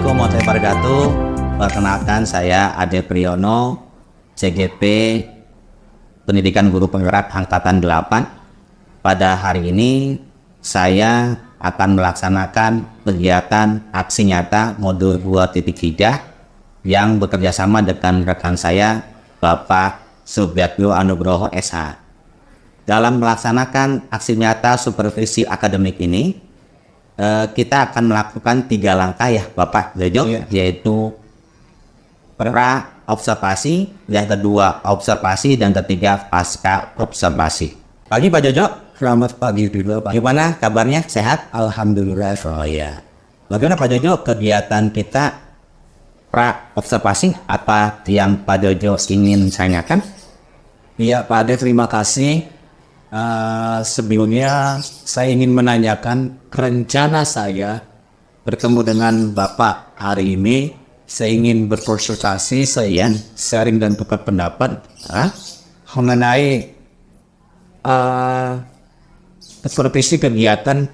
Assalamualaikum warahmatullahi wabarakatuh. Perkenalkan saya Ade Priyono, CGP Pendidikan Guru Penggerak Angkatan 8. Pada hari ini saya akan melaksanakan kegiatan aksi nyata modul 2.3 yang bekerjasama dengan rekan saya Bapak Subyatyo Anugroho SH. Dalam melaksanakan aksi nyata supervisi akademik ini, kita akan melakukan 3 langkah ya Bapak Jojo, yaitu pra-observasi, yang kedua observasi, dan ketiga pasca observasi. Pagi Pak Jojo. Selamat pagi dulu Pak. Gimana kabarnya? Sehat? Alhamdulillah. Oh ya. Bagaimana Pak Jojo kegiatan kita pra-observasi? Apa yang Pak Jojo ingin tanyakan? Iya Pak Ade, terima kasih. Sebelumnya saya ingin menanyakan rencana saya bertemu dengan Bapak hari ini. Saya ingin berkonsultasi, saya sharing dan tukar pendapat mengenai supervisi kegiatan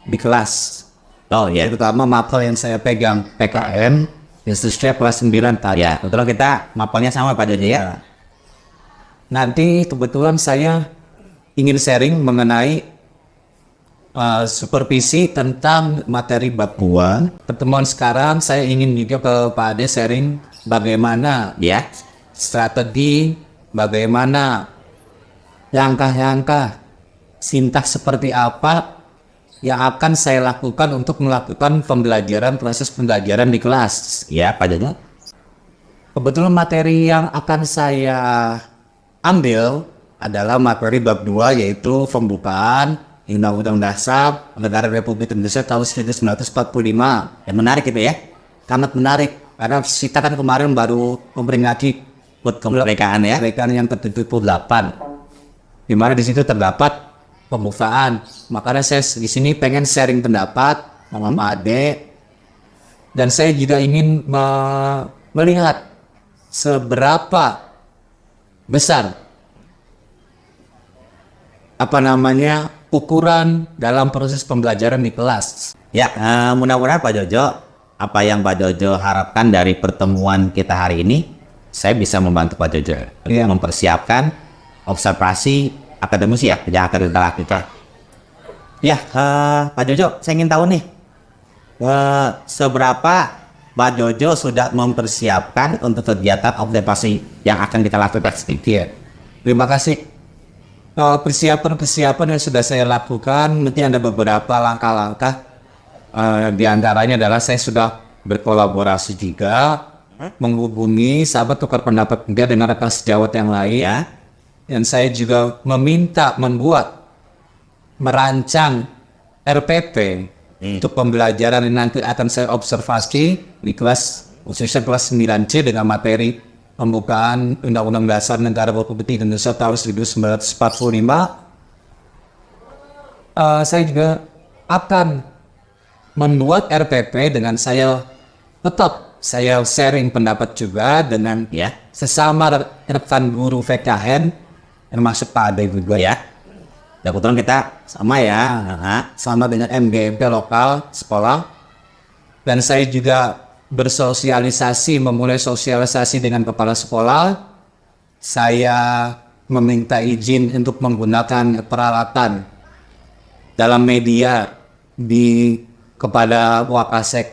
di kelas. Oh ya. Terutama mapel yang saya pegang PKN, khususnya kelas 9 tadi. Ya, betul, kita mapelnya sama Pak Jojo ya. Nanti kebetulan saya ingin sharing mengenai supervisi tentang materi bab 2. Pertemuan sekarang saya ingin juga ke Pak Ade sharing bagaimana Ya. strategi, bagaimana langkah-langkah sintaks seperti apa yang akan saya lakukan untuk melakukan proses pembelajaran di kelas. Ya, Pak Jojo. Kebetulan materi yang akan saya ambil adalah materi bab 2, yaitu pembukaan Undang-Undang Dasar Negara Republik Indonesia tahun 1945. Yang menarik itu ya. Sangat menarik karena kita kan kemarin baru memperingati Kemerdekaan ya. kemerdekaan yang ke-78, di mana di situ terdapat pembukaan. Makanya saya di sini pengen sharing pendapat sama Pak Ade, dan saya juga ingin melihat seberapa besar ukuran dalam proses pembelajaran di kelas. Ya, mudah-mudahan Pak Jojo, apa yang Pak Jojo harapkan dari pertemuan kita hari ini, saya bisa membantu Pak Jojo untuk mempersiapkan observasi akademis ya, yang akan kita lakukan. Ya, Pak Jojo, saya ingin tahu nih, seberapa Pak Jojo sudah mempersiapkan untuk kegiatan observasi yang akan kita lakukan? Terima kasih. Persiapan yang sudah saya lakukan, mungkin ada beberapa langkah-langkah. Di antaranya adalah saya sudah berkolaborasi juga, menghubungi sahabat tukar pendapat juga dengan rekan sejawat yang lain. Ya. Dan saya juga meminta merancang RPP untuk pembelajaran yang nanti akan saya observasi di kelas, khususnya kelas 9C dengan materi pembukaan Undang-Undang Dasar Negara Republik Indonesia tahun 1945. Saya juga akan membuat RPP dengan saya sharing pendapat juga dengan sesama rekan guru VKN, termasuk Pak Ade juga ya. Kebetulan kita sama ya. Sama dengan MGMP lokal sekolah. Dan saya juga memulai sosialisasi dengan kepala sekolah. Saya meminta izin untuk menggunakan peralatan dalam media kepada Wakasek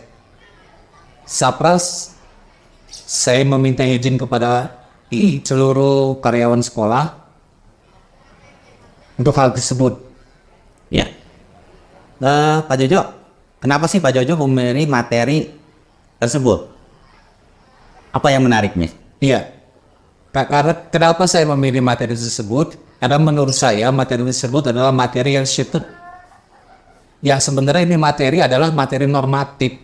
Sapras. Saya meminta izin kepada seluruh karyawan sekolah untuk hal tersebut. Ya. Pak Jojo, kenapa sih Pak Jojo memilih materi tersebut? Apa yang menariknya? Iya. Karena kenapa saya memilih materi tersebut? Karena menurut saya materi tersebut adalah materi yang sebenarnya ini materi adalah materi normatif.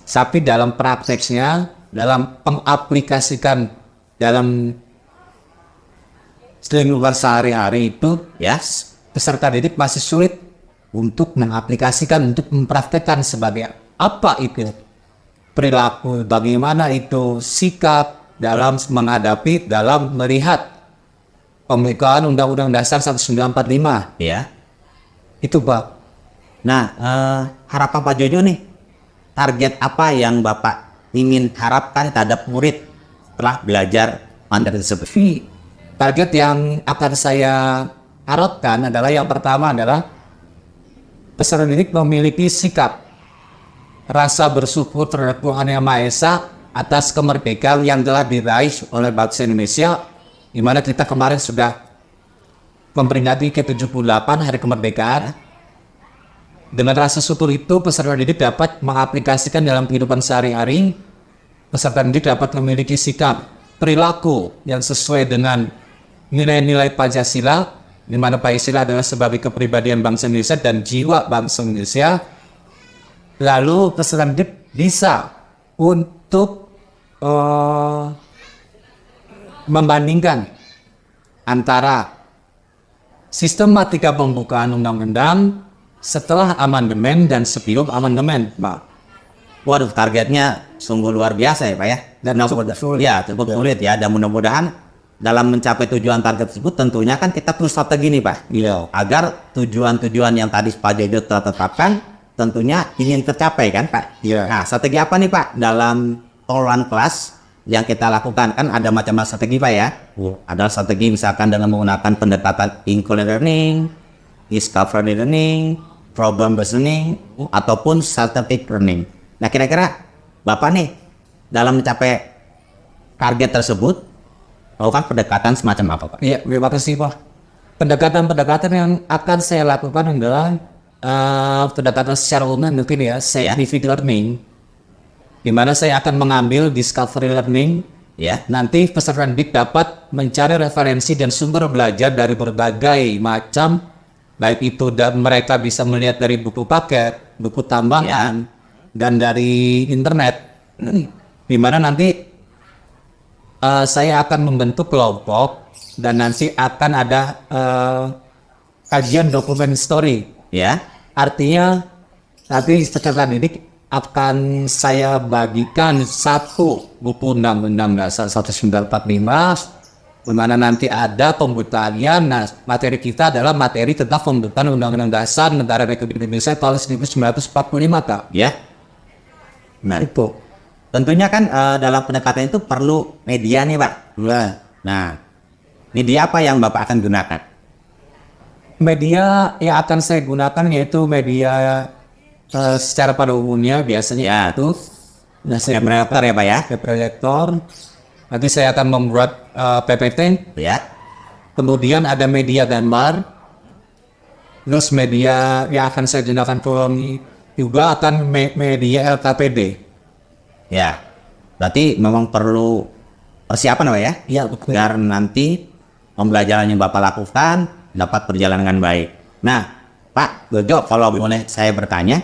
Tapi dalam prakteknya, dalam pengaplikasikan dalam lingkungan sehari-hari itu, peserta didik masih sulit untuk mengaplikasikan, untuk mempraktekkan sebagai apa itu perilaku, bagaimana itu sikap dalam menghadapi, dalam melihat pembukaan Undang-Undang Dasar 1945. Ya. Itu Pak. Nah, harapan Pak Jojo nih, target apa yang Bapak ingin harapkan terhadap murid setelah belajar materi tersebut? Target yang akan saya harapkan adalah yang pertama adalah peserta didik memiliki sikap rasa bersyukur terhadap Tuhan Yang Maha Esa atas kemerdekaan yang telah diraih oleh bangsa Indonesia, di mana kita kemarin sudah memperingati ke-78 Hari Kemerdekaan. Dengan rasa syukur itu, peserta didik dapat mengaplikasikan dalam kehidupan sehari-hari. Peserta didik dapat memiliki sikap perilaku yang sesuai dengan nilai-nilai Pancasila, di mana Pancasila adalah sebagai kepribadian bangsa Indonesia dan jiwa bangsa Indonesia. Lalu peserta didik bisa untuk membandingkan antara sistematika pembukaan undang-undang setelah amandemen dan sebelum amandemen, Pak. Waduh, targetnya sungguh luar biasa ya Pak ya. Dan cukup sulit ya. Dan mudah-mudahan dalam mencapai tujuan target tersebut tentunya kan kita perlu strategi nih Pak. Iya. Agar tujuan-tujuan yang tadi Pak Jojo telah tetapkan tentunya ingin tercapai kan Pak. Iya. Nah, strategi apa nih Pak dalam toleran kelas yang kita lakukan? Kan ada macam-macam strategi Pak ya. Ada strategi misalkan dengan menggunakan pendekatan inclusive learning, discovery learning, problem based learning, ataupun scientific learning. Nah, kira-kira Bapak nih dalam mencapai target tersebut melakukan pendekatan semacam apa Pak? Iya, terima kasih Pak. Pendekatan-pendekatan yang akan saya lakukan adalah pendekatan secara umum mungkin ya, scientific learning, di mana saya akan mengambil discovery learning. Ya, nanti peserta didik dapat mencari referensi dan sumber belajar dari berbagai macam, baik itu mereka bisa melihat dari buku paket, buku tambahan, dan dari internet, di mana nanti saya akan membentuk kelompok dan nanti akan ada kajian dokumen story. ya, Artinya nanti peserta didik akan saya bagikan satu buku Undang-Undang Dasar 1945, di mana nanti ada pembuktiannya. Nah, materi kita adalah materi tentang pembentukan Undang-Undang Dasar Negara Republik Indonesia tahun 1945, Kak. ya. Nah, Itu. tentunya kan dalam pendekatan itu perlu media nih Pak. Nah, media apa yang Bapak akan gunakan? Media yang akan saya gunakan yaitu media secara pada umumnya biasanya itu. Nah, saya Proyektor ya Pak ya? proyektor. Nanti saya akan membuat PPT. Ya. Kemudian ada media gambar. Terus media yang akan saya gunakan juga akan media LKPD. Ya. Berarti memang perlu persiapan Pak ya? Iya, betul. Agar nanti pembelajaran yang Bapak lakukan dapat berjalan dengan baik. Nah, Pak Jojo, kalau boleh saya bertanya,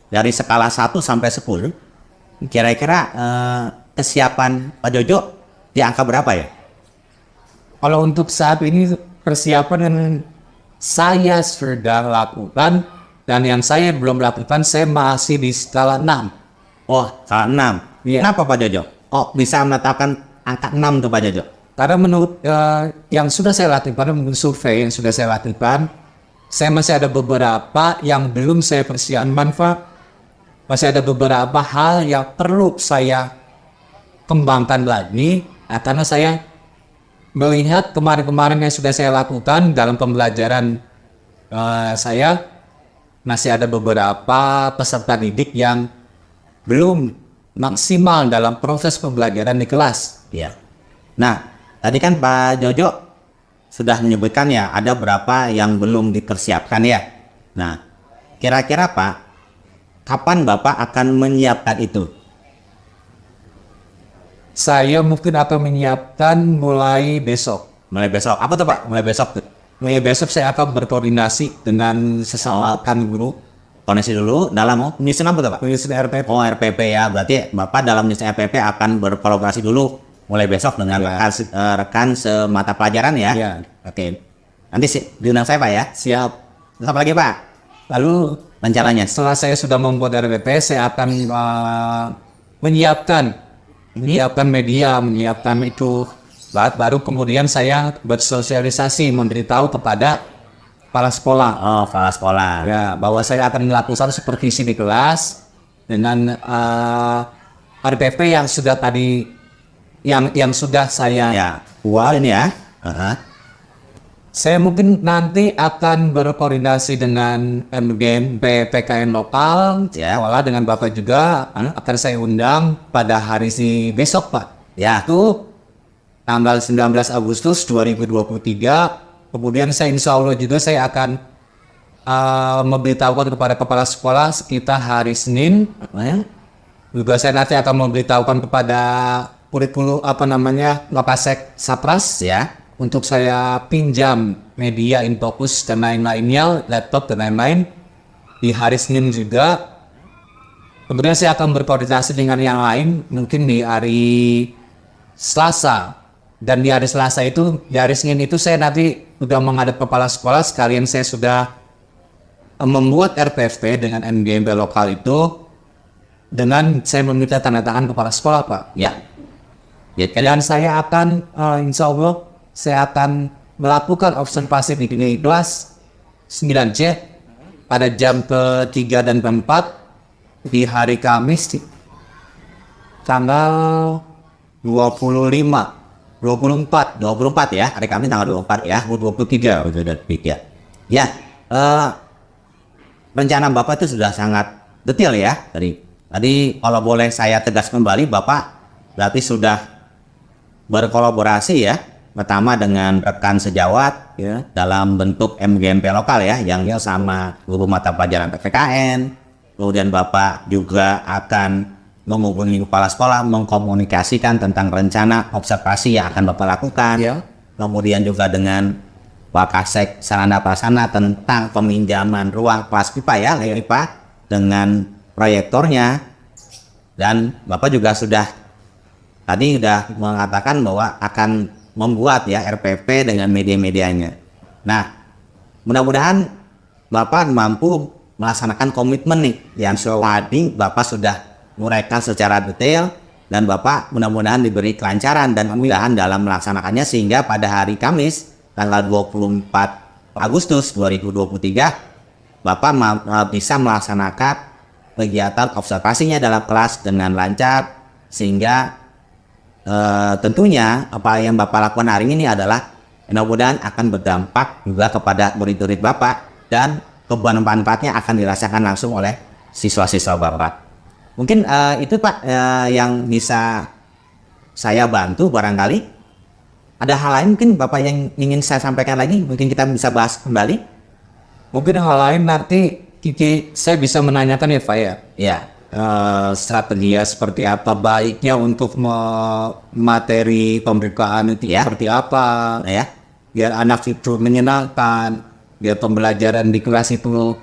dari skala 1 sampai 10, kira-kira kesiapan Pak Jojo di angka berapa ya? Kalau untuk saat ini persiapan yang saya sedang lakukan dan yang saya belum lakukan, saya masih di skala 6. Oh, skala 6. Iya. Kenapa Pak Jojo? Oh, bisa menetapkan angka 6 tuh Pak Jojo? Karena menurut yang sudah saya lakukan, menurut survei yang sudah saya lakukan, saya masih ada beberapa yang belum saya persiapkan, Pak. Masih ada beberapa hal yang perlu saya kembangkan lagi, karena saya melihat kemarin-kemarin yang sudah saya lakukan dalam pembelajaran saya, masih ada beberapa peserta didik yang belum maksimal dalam proses pembelajaran di kelas. Iya. Nah, tadi kan Pak Jojo sudah menyebutkan ya ada berapa yang belum dipersiapkan ya. Nah, kira-kira Pak, kapan Bapak akan menyiapkan itu? Saya mungkin akan menyiapkan mulai besok. Mulai besok. Apa tuh Pak? Mulai besok tuh. Mulai besok saya akan berkoordinasi dengan sesama guru. Koneksi dulu dalam menyusun apa tuh Pak? Menyusun RPP. Oh, RPP ya. Berarti Bapak dalam menyusun RPP akan berkolaborasi dulu mulai besok dengan rekan semata pelajaran ya. Iya. Oke. Nanti diundang saya Pak ya. Siap. Terus apa lagi Pak? Lalu Rencananya? setelah saya sudah membuat RPP, saya akan menyiapkan media, menyiapkan itu. Baru kemudian saya bersosialisasi, memberitahu kepada kepala sekolah. Oh, kepala sekolah. Ya, bahwa saya akan melakukan supervisi di kelas dengan RPP yang sudah tadi yang sudah saya Ya, buat ini ya. Aha. Saya mungkin nanti akan berkoordinasi dengan MGM PKN lokal, Ya. sekolah dengan Bapak juga akan saya undang pada hari besok Pak. Ya. Itu tanggal 19 Agustus 2023. Kemudian saya insya Allah juga saya akan memberitahukan kepada kepala sekolah sekitar hari Senin. Juga saya nanti akan memberitahukan kepada kurikulum Lokasek Sapras Ya. untuk saya pinjam media Infocus dan lain-lainnya, laptop dan lain-lain di hari Senin juga. Kemudian saya akan berkoordinasi dengan yang lain mungkin di hari Selasa. Dan di hari Selasa itu, di hari Senin itu saya nanti sudah menghadap kepala sekolah, sekalian saya sudah membuat RPP dengan MGMP lokal itu dengan saya meminta tanda tangan kepala sekolah Pak. Ya. Ya, Dan saya akan insya Allah saya akan melakukan observasi di kelas 9C pada jam ke-3 dan ke-4 di hari Kamis tanggal 24 24 ya, hari Kamis tanggal 24 ya, 23 udah ya. Ya, rencana Bapak itu sudah sangat detail ya tadi kalau boleh saya tegas kembali, Bapak berarti sudah berkolaborasi ya, pertama dengan rekan sejawat ya dalam bentuk MGMP lokal ya yang sama guru mata pelajaran PPKN. Kemudian Bapak juga akan menghubungi kepala sekolah, mengkomunikasikan tentang rencana observasi yang akan Bapak lakukan. Ya. Kemudian juga dengan Wakasek Sarana Prasarana tentang peminjaman ruang kelas pipa ya, pipa dengan proyektornya. Dan Bapak juga sudah mengatakan bahwa akan membuat ya RPP dengan media-medianya. Nah, mudah-mudahan Bapak mampu melaksanakan komitmen nih yang tadi Bapak sudah uraikan secara detail, dan Bapak mudah-mudahan diberi kelancaran dan kemudahan dalam melaksanakannya sehingga pada hari Kamis tanggal 24 Agustus 2023 Bapak bisa melaksanakan kegiatan observasinya dalam kelas dengan lancar, sehingga tentunya apa yang Bapak lakukan hari ini adalah mudah-mudahan akan berdampak juga kepada murid-murid Bapak dan manfaatnya akan dirasakan langsung oleh siswa-siswa Bapak. Mungkin itu Pak yang bisa saya bantu barangkali. Ada hal lain mungkin Bapak yang ingin saya sampaikan lagi, mungkin kita bisa bahas kembali. Mungkin hal lain nanti saya bisa menanyakan ya Pak ya. Ya. Strategi seperti apa baiknya untuk materi pembukaan itu Ya. seperti apa Ya. biar anak itu menyenangkan, biar pembelajaran di kelas itu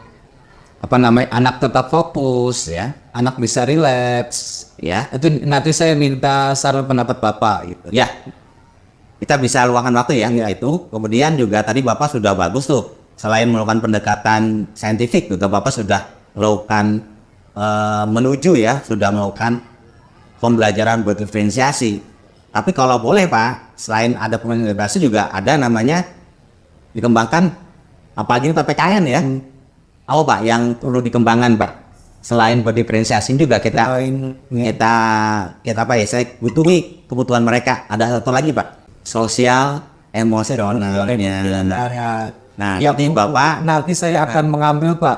anak tetap fokus Ya. anak bisa rileks Ya. itu nanti saya minta saran pendapat Bapak gitu. Ya, kita bisa luangkan waktu ya itu. Kemudian juga tadi Bapak sudah bagus tuh, selain melakukan pendekatan saintifik juga Bapak sudah melakukan sudah melakukan pembelajaran berdiferensiasi. Tapi kalau boleh Pak, selain ada pembelajaran berdiferensiasi juga ada namanya dikembangkan apalagi PPKN ya. Apa Pak yang perlu dikembangkan Pak? Selain berdiferensiasi juga kita saya butuhi kebutuhan mereka. Ada satu lagi Pak, sosial emosional. Nah, Ya, ini Bapak nanti saya akan mengambil Pak.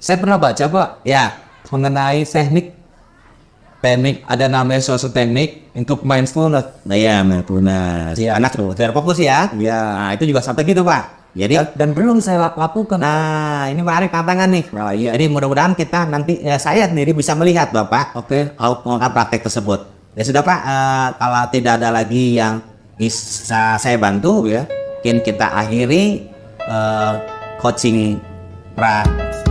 Saya pernah baca Pak ya mengenai teknik ada namanya suatu teknik untuk mindfulness. Nah ya, mindfulness. Ya. Anak tuh terfokus ya. Ya. Nah, itu juga sampai gitu Pak. Jadi Dan belum saya lakukan. nah ini menarik tantangan nih. Nah, iya. Jadi mudah-mudahan kita nanti saya sendiri bisa melihat Bapak Oke. melakukan praktek tersebut. Ya sudah Pak, kalau tidak ada lagi yang bisa saya bantu ya, mungkin kita akhiri coaching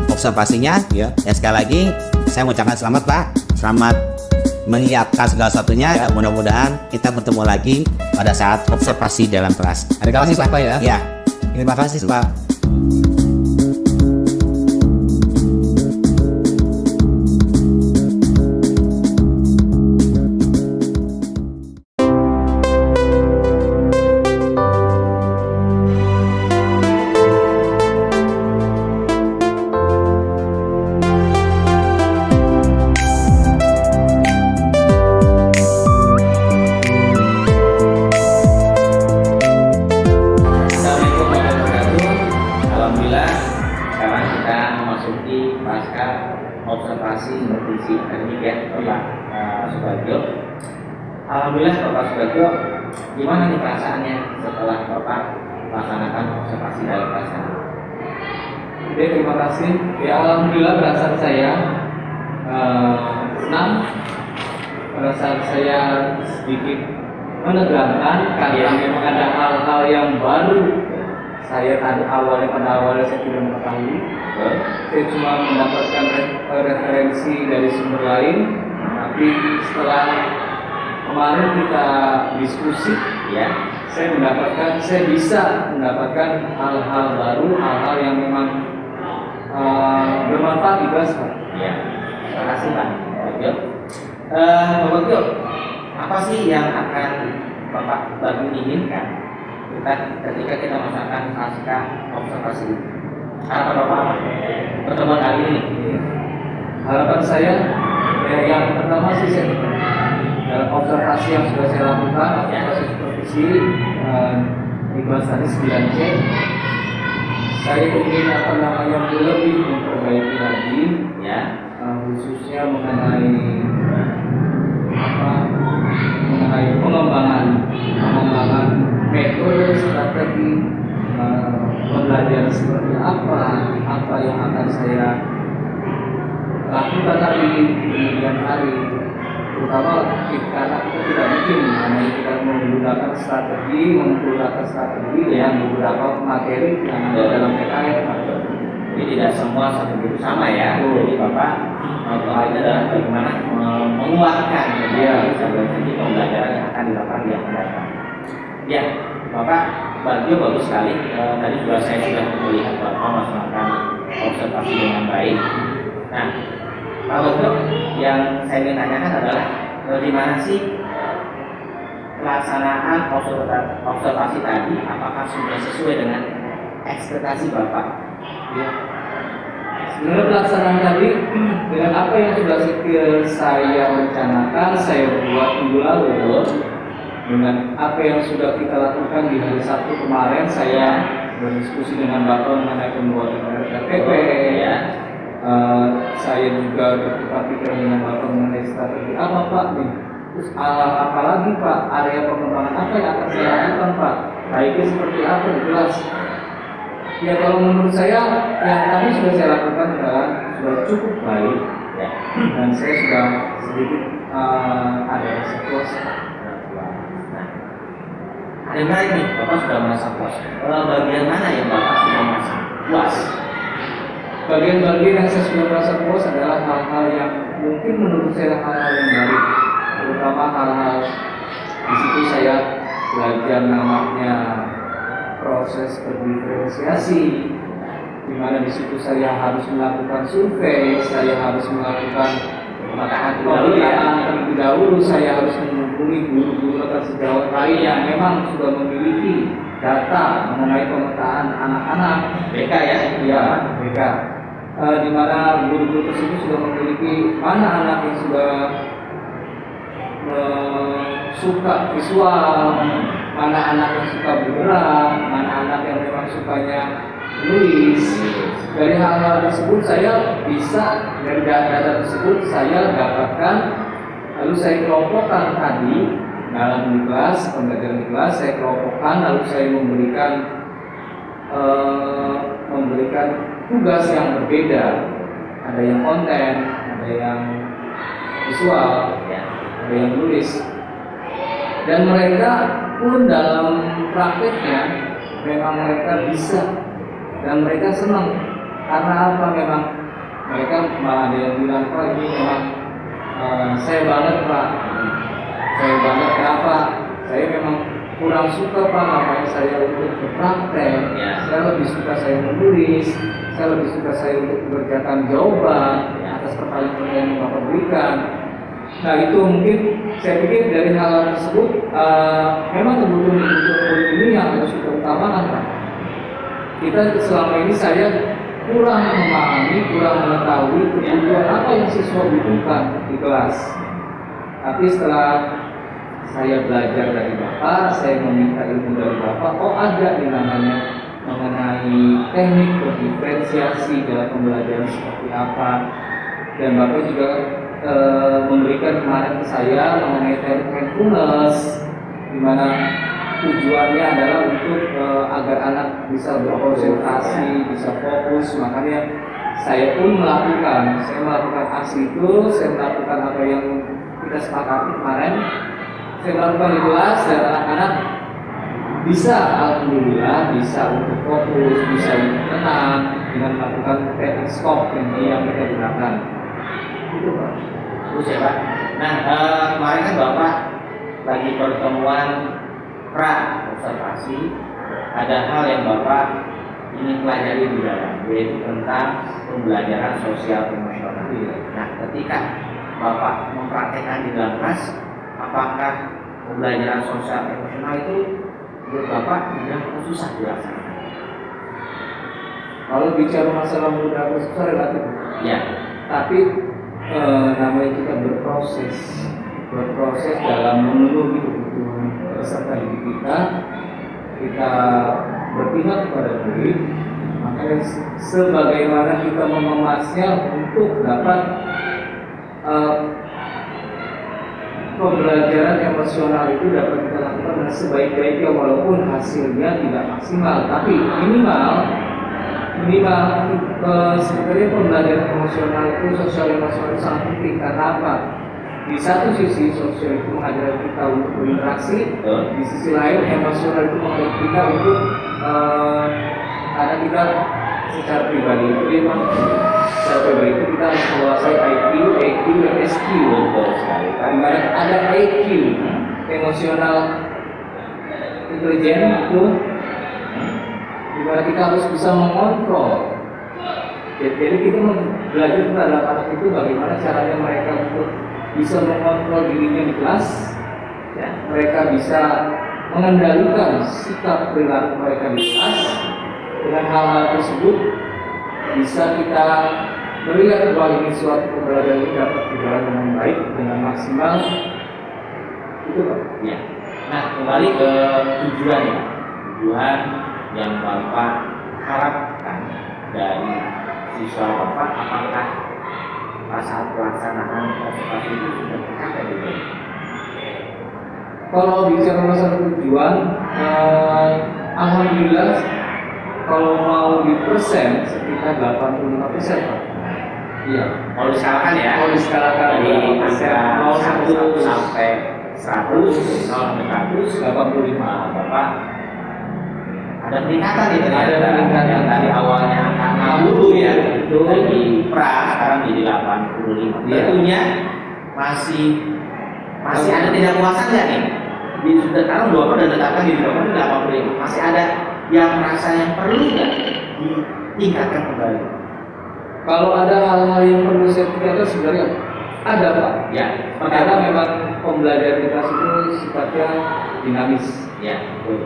observasinya ya. Sekali lagi saya mengucapkan selamat Pak, selamat menyiapkan segala satunya ya. Mudah-mudahan kita bertemu lagi pada saat observasi dalam kelas. Terima kasih Pak ya. Ya. Terima kasih Pak. observasi nutrisi akademik ya Bapak Subagio. Alhamdulillah Bapak Subagio, gimana nih perasaannya setelah Bapak laksanakan observasi dalam kelas? Oke, terima kasih. Ya, alhamdulillah perasaan saya senang, perasaan saya sedikit menegangkan karena memang ada hal-hal yang baru. Saya pada awalnya saya tidak mengetahui. Saya cuma mendapatkan referensi dari sumber lain, tapi setelah kemarin kita diskusi, Ya, saya bisa mendapatkan hal-hal baru, hal-hal yang memang bermanfaat di kelas, Pak. ya. Terima kasih Pak Bagio. Bapak Bagio, apa sih yang akan Bapak Bagio inginkan ketika kita melaksanakan pasca observasi ini? Harapan Bapak apa? Pertemuan kali ini. Harapan saya, ya, yang pertama sih dalam observasi yang sudah saya lakukan, observasi supervisi di kelas tadi 9C, saya ingin lebih memperbaiki lagi, Ya, khususnya mengenai pengembangan metode, strategi pembelajaran seperti apa yang akan saya lakukan tadi di kemudian hari, terutama karena kita tidak mungkin hanya kita menggunakan strategi yang beberapa materi yang ada dalam PKN. jadi tidak semua satu guru sama ya. Jadi Bapak itu adalah bagaimana menguatkan strategi pembelajaran yang akan dilakukan di akan datang. Ya, Bapak Bagio bagus sekali. Tadi juga saya sudah melihat Bapak melaksanakan observasi dengan baik. Nah, Pak Bagio, yang saya ingin tanyakan adalah di mana sih pelaksanaan observasi tadi? Apakah sudah sesuai dengan ekspektasi Bapak? Ya. Sebenarnya pelaksanaan tadi dengan apa yang sudah saya rencanakan, saya buat minggu lalu, dengan apa yang sudah kita lakukan di hari Sabtu kemarin, saya berdiskusi dengan Bapak mengenai pembuatan RPP. Ya. Saya juga bertukar pikiran dengan Bapak mengenai strategi apa Pak nih. Terus apalagi Pak, area pengembangan apa yang akan saya lakukan Pak? Baiknya seperti apa di kelas? Ya kalau menurut saya yang tadi sudah saya lakukan adalah sudah cukup baik, Ya. dan saya sudah sedikit ada rasa puas. Nah, ada yang lain nih, Bapak sudah merasa puas. Bagian mana yang Bapak sudah merasa puas? Bagian-bagian yang saya sudah merasa puas adalah hal-hal yang mungkin menurut saya hal-hal yang baik, terutama hal-hal di situ saya belajar namanya proses berdiferensiasi, di mana di situ saya harus melakukan survei, saya harus melakukan pemetaan terlebih dahulu, saya harus menghubungi guru-guru atau sejawat lain yang memang sudah memiliki data mengenai pemetaan anak-anak BK ya? ya BK, di mana guru-guru tersebut sudah memiliki mana anak yang sudah suka visual, mana anak yang suka bergerak, mana anak yang memang sukanya menulis. Dari hal-hal tersebut saya bisa, dari data tersebut saya dapatkan, lalu saya kelompokkan tadi dalam kelas, pembelajaran di kelas saya kelompokkan, lalu saya memberikan tugas yang berbeda. Ada yang konten, ada yang visual, ada yang tulis. Dan mereka pun dalam prakteknya memang mereka bisa dan mereka senang. Karena apa? Memang mereka malah ada yang bilang, Pak ini memang saya banget Pak, saya banget. Kenapa? Saya memang kurang suka Pak, makanya saya untuk berpraktek. Saya lebih suka saya menulis, saya lebih suka saya untuk mengerjakan jawaban atas pertanyaan-pertanyaan yang Bapak berikan. Nah itu mungkin saya pikir dari hal tersebut memang kebutuhan ini yang harus kita utamakan Pak. Kita selama ini saya kurang memahami, kurang mengetahui kebutuhan apa yang siswa butuhkan di kelas. Tapi setelah saya belajar dari Bapak, saya meminta ilmu dari Bapak, oh ada yang namanya mengenai teknik berdiferensiasi dalam pembelajaran seperti apa. dan Bapak juga memberikan kemarin ke saya mengenai mindfulness, di mana tujuannya adalah untuk agar anak bisa berkonsentrasi, bisa fokus. Makanya saya pun melakukan aksi itu, saya melakukan apa yang kita sepakati kemarin. Saya melakukan di kelas dan anak-anak bisa, alhamdulillah, bisa untuk fokus, bisa untuk tenang dengan melakukan teknik stop yang kita gunakan. Itu Pak. Terus ya Pak. Nah, kemarin kan Bapak lagi pertemuan observasi, ada hal yang Bapak ingin pelajari di dalam, yaitu tentang pembelajaran sosial emosional. Nah, ketika Bapak mempraktekkan di dalam kelas, apakah pembelajaran sosial emosional itu menurut Bapak yang susah dilaksanakan? Kalau bicara masalah mudah atau susah relatif. Ya. Tapi namanya kita berproses dalam memenuhi kebutuhan peserta didik kita berpihak kepada murid. Makanya sebagaimana kita mengemasnya untuk dapat pembelajaran emosional itu dapat kita lakukan dengan sebaik-baiknya, walaupun hasilnya tidak maksimal, tapi minimal sebenarnya pembelajaran emosional itu, sosial emosional itu sangat penting. Karena apa? Di satu sisi sosial itu mengajarkan kita untuk berinteraksi, di sisi lain emosional itu mengajarkan kita untuk karena kita secara pribadi itu memang secara pribadi itu kita harus menguasai IQ, EQ, dan SQ. Karena ada IQ emosional intelijen itu dimana kita harus bisa mengontrol. Jadi kita belajar terhadap anak itu bagaimana caranya mereka untuk bisa mengontrol dirinya di kelas, ya, mereka bisa mengendalikan sikap perilaku mereka di kelas. Dengan hal-hal tersebut bisa kita melihat bahwa ini suatu pembelajaran ini dapat berjalan dengan baik, dengan maksimal. Itu Pak. Ya. Nah, kembali ke tujuan yang Bapak harapkan dari siswa Bapak, apakah saat pelaksanaan observasi itu sudah tercapai juga? Kalau bicara masalah tujuan, alhamdulillah kalau mau di persen sekitar 85% Pak. Iya. Kalau diskalakan ya? Kalau diskalakan dari angka 1 sampai 100, 85. Bapak ada peningkatan itu ya? Ada peningkatan. Yang tadi awalnya angka 60 ya, Itu dari pra sekarang jadi 85. Iya. Tentunya masih ada tidak puasan nggak nih? Di sekarang Bapak sudah tetapkan di Bapak itu 85. Masih ada yang merasa yang perlu nggak ditingkatkan kembali? Kalau ada hal-hal yang perlu saya tingkatkan sebenarnya ada Pak. Ya, Karena memang pembelajaran di kelas itu sifatnya dinamis. ya,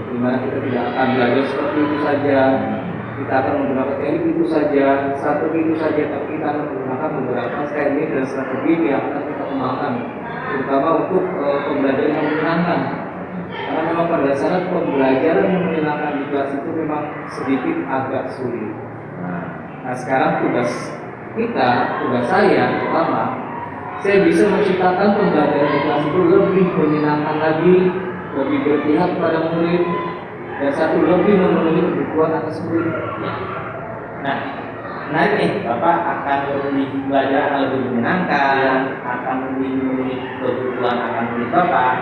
Dimana kita tidak akan belajar seperti itu saja. Kita akan menggunakan teknik itu saja, satu itu saja, tapi kita akan menggunakan beberapa teknik dan strategi yang akan kita kembangkan, terutama untuk pembelajaran yang menyenangkan. Karena memang pada saat pembelajaran yang menyenangkan di kelas itu memang sedikit agak sulit. Nah sekarang tugas saya pertama, saya bisa menciptakan pembelajaran di kelas itu lebih menyenangkan lagi, lebih berpihak pada murid, dan satu lebih memenuhi kebutuhan atas murid. Nah, menarik nih, Bapak akan lebih belajar akan lebih menyenangkan, akan lebih memenuhi kebutuhan akan murid Bapak.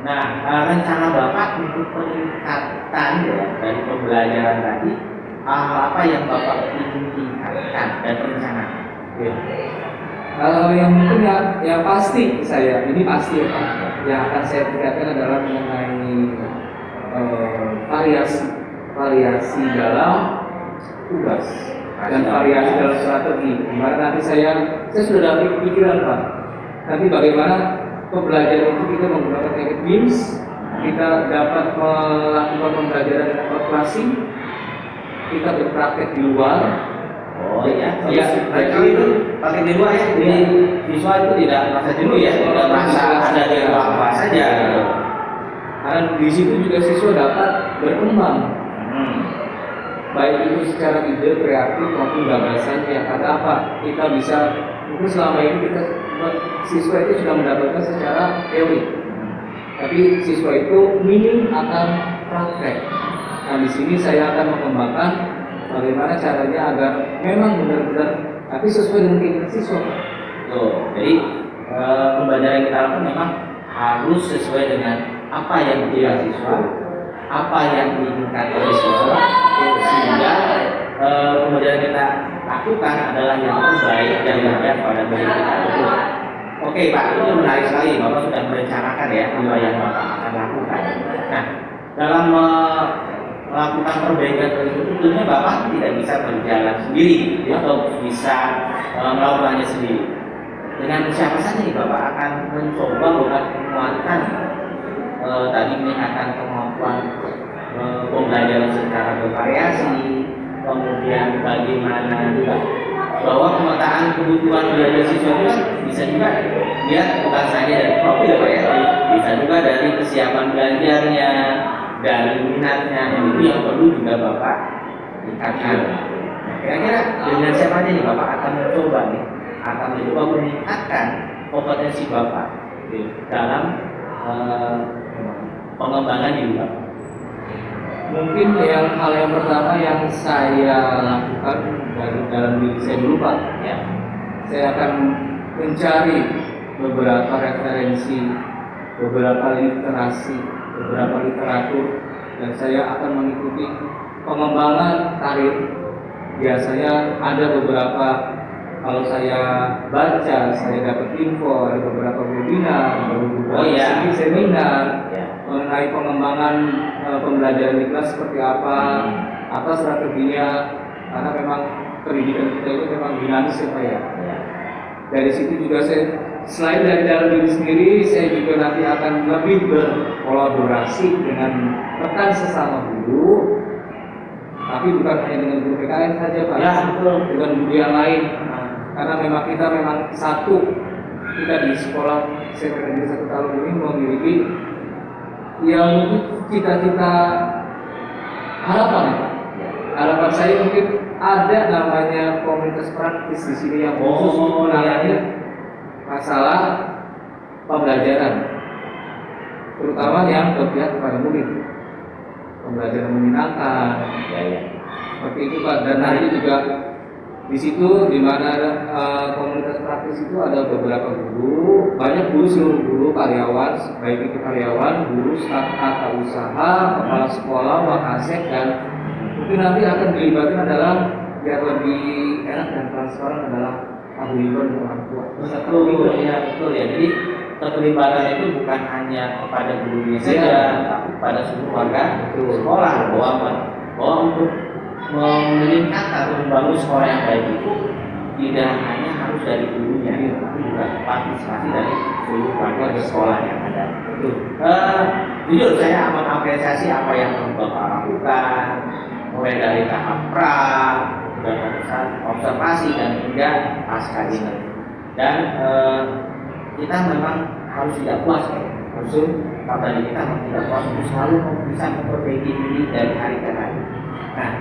Nah, rencana Bapak untuk peningkatan ya, dari pembelajaran tadi, apa yang Bapak ingin tingkatkan dan rencana? Kalau yang mungkin yang pasti ini pasti ya Pak, yang akan saya tingkatkan adalah mengenai variasi dalam tugas dan variasi dalam strategi. Dimana nanti saya sudah dapat pikiran Pak. Nanti bagaimana pembelajaran itu kita menggunakan teknik BIMS, kita dapat melakukan pembelajaran dengan kalkulasi, kita berpraktek di luar. Oh iya, itu pakai di luar ya, jadi siswa itu tidak merasa jenuh ya, tidak merasa ada di apa saja. Karena di situ juga siswa dapat berkembang, baik itu secara ide kreatif maupun gagasan. Ya karena apa? Kita bisa Mungkin selama ini siswa itu sudah mendapatkan secara teori, tapi siswa itu minim akan praktek. Nah, di sini saya akan mengembangkan bagaimana caranya agar memang benar-benar tapi sesuai dengan keinginan siswa. Tuh, jadi pembelajaran kita lakukan memang harus sesuai dengan apa yang diinginkan siswa, apa yang diinginkan oleh siswa, sehingga pembelajaran kita lakukan adalah yang terbaik dan terbaik pada diri kita. Oke Pak, itu menarik sekali. Bapak sudah merencanakan ya apa yang Bapak akan lakukan. Nah, dalam melakukan perbaikan itu tentunya Bapak tidak bisa berjalan sendiri atau bisa melakukannya sendiri. Dengan siapa saja nih Bapak akan mencoba bukan menguatkan tadi meningkatkan kemampuan pembelajaran secara bervariasi, kemudian bagaimana juga bahwa pemetaan kebutuhan belajar siswa itu kan bisa juga lihat bukan saja dari profil ya Pak ya, bisa juga dari kesiapan belajarnya, dari minatnya, dan itu yang perlu juga Bapak tingkatkan. Nah, kira-kira dengan siapa aja nih Bapak akan mencoba meningkatkan kompetensi Bapak dalam pengembangan diri Bapak? Mungkin hal yang pertama yang saya lakukan dari dalam diri saya dulu Pak, Ya. saya akan mencari beberapa referensi, beberapa literasi, beberapa literatur, dan saya akan mengikuti pengembangan karir. Biasanya ada beberapa, kalau saya baca, saya dapat info, ada beberapa webinar, beberapa seminar mengenai pengembangan pembelajaran di kelas seperti apa strateginya, karena memang pendidikan kita itu memang dinamis ya Pak ya. Dari situ juga saya, selain dari dalam diri sendiri, saya juga nanti akan lebih berkolaborasi dengan rekan sesama guru, tapi bukan hanya dengan guru PKN saja Pak, Ya, betul. dengan guru yang lain. Karena memang kita satu, kita di sekolah sekretariat 1 tahun ini memiliki yang cita-cita harapan ya Pak. Harapan saya mungkin ada namanya komunitas praktis di sini yang khusus menangani masalah pembelajaran, terutama yang berpihak kepada murid, pembelajaran menyenangkan, seperti itu Pak. Dan nanti juga di situ di mana komunitas praktis itu ada beberapa guru, banyak guru, seluruh guru, karyawan, baik itu karyawan, guru, staf tata usaha, kepala sekolah, wakasek, dan mungkin nanti akan dilibatkan adalah biar lebih enak dan transparan adalah paguyuban orang tua. Betul ya. Jadi keterlibatan itu bukan hanya kepada gurunya saja, tapi kepada seluruh warga sekolah, bahwa untuk meningkat atau membangun sekolah yang baik itu tidak hanya harus dari gurunya, tapi juga partisipasi dari seluruh warga sekolah yang ada. Jujur saya amat apresiasi apa yang Bapak lakukan, mulai dari tahap pra, dan observasi dan hingga pasca ini. Dan kita memang harus tidak puas ya, kata kita harus tidak puas, untuk selalu bisa memperbaiki diri dari hari ke hari. Nah,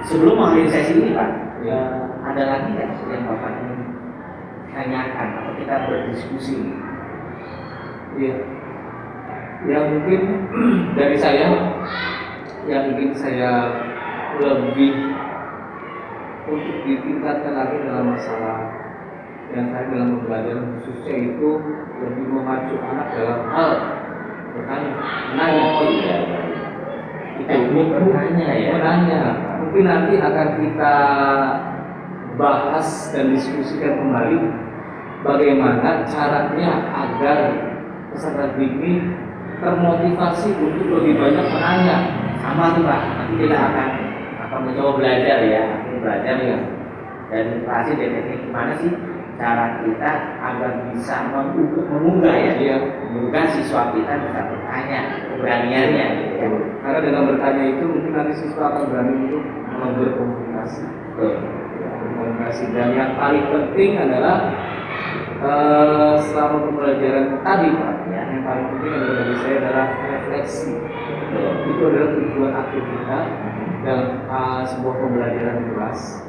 sebelum mengakhiri sesi ini Pak, ada lagi nggak yang Bapak ingin tanyakan atau kita berdiskusi? Iya. Yang mungkin dari saya, yang ingin saya lebih untuk ditingkatkan lagi dalam masalah yang saya dalam pembelajaran khususnya itu lebih memacu anak dalam hal menanya. Teknik bertanya ya. Menanya. Mungkin nanti akan kita bahas dan diskusikan kembali bagaimana caranya agar peserta didik termotivasi untuk lebih banyak menanya. Sama tuh Pak, nanti kita akan mencoba belajar ya, dan pasti teknik gimana sih cara kita agar bisa menggugah siswa kita bisa bertanya, keberaniannya gitu ya. Karena dengan bertanya itu mungkin nanti siswa akan berani untuk berkomunikasi. Berkomunikasi, dan yang paling penting adalah selama pembelajaran tadi Pak, yang paling penting adalah bagi saya adalah refleksi. Itu adalah tujuan akhir kita dalam sebuah pembelajaran kelas.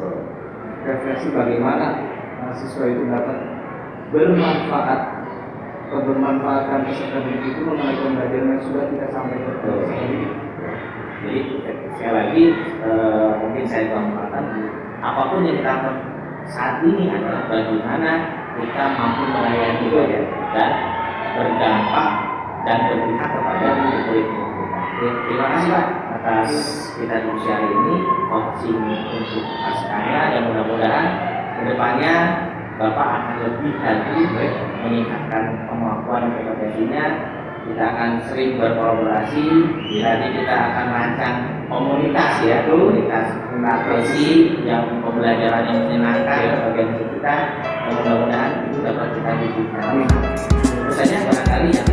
Refleksi bagaimana mahasiswa itu dapat bermanfaat, bermanfaatkan peserta didik itu mengenai pembelajaran yang sudah kita sampaikan. Jadi sekali lagi mungkin saya tambahkan, apapun yang kita lakukan saat ini adalah bagaimana kita mampu melayani ya, dan berdampak dan berpihak kepada murid-murid kita. Terima kasih Pak atas kita diskusi hari ini, coaching untuk paskanya, dan mudah-mudahan kedepannya Bapak akan lebih lagi meningkatkan kemampuan kompetensinya. Kita akan sering berkolaborasi. Nanti kita akan rancang komunitas ya, komunitas profesi yang pembelajaran yang menyenangkan bagi kita. Dan mudah-mudahan itu dapat kita wujudkan. Tentu saja barangkali yang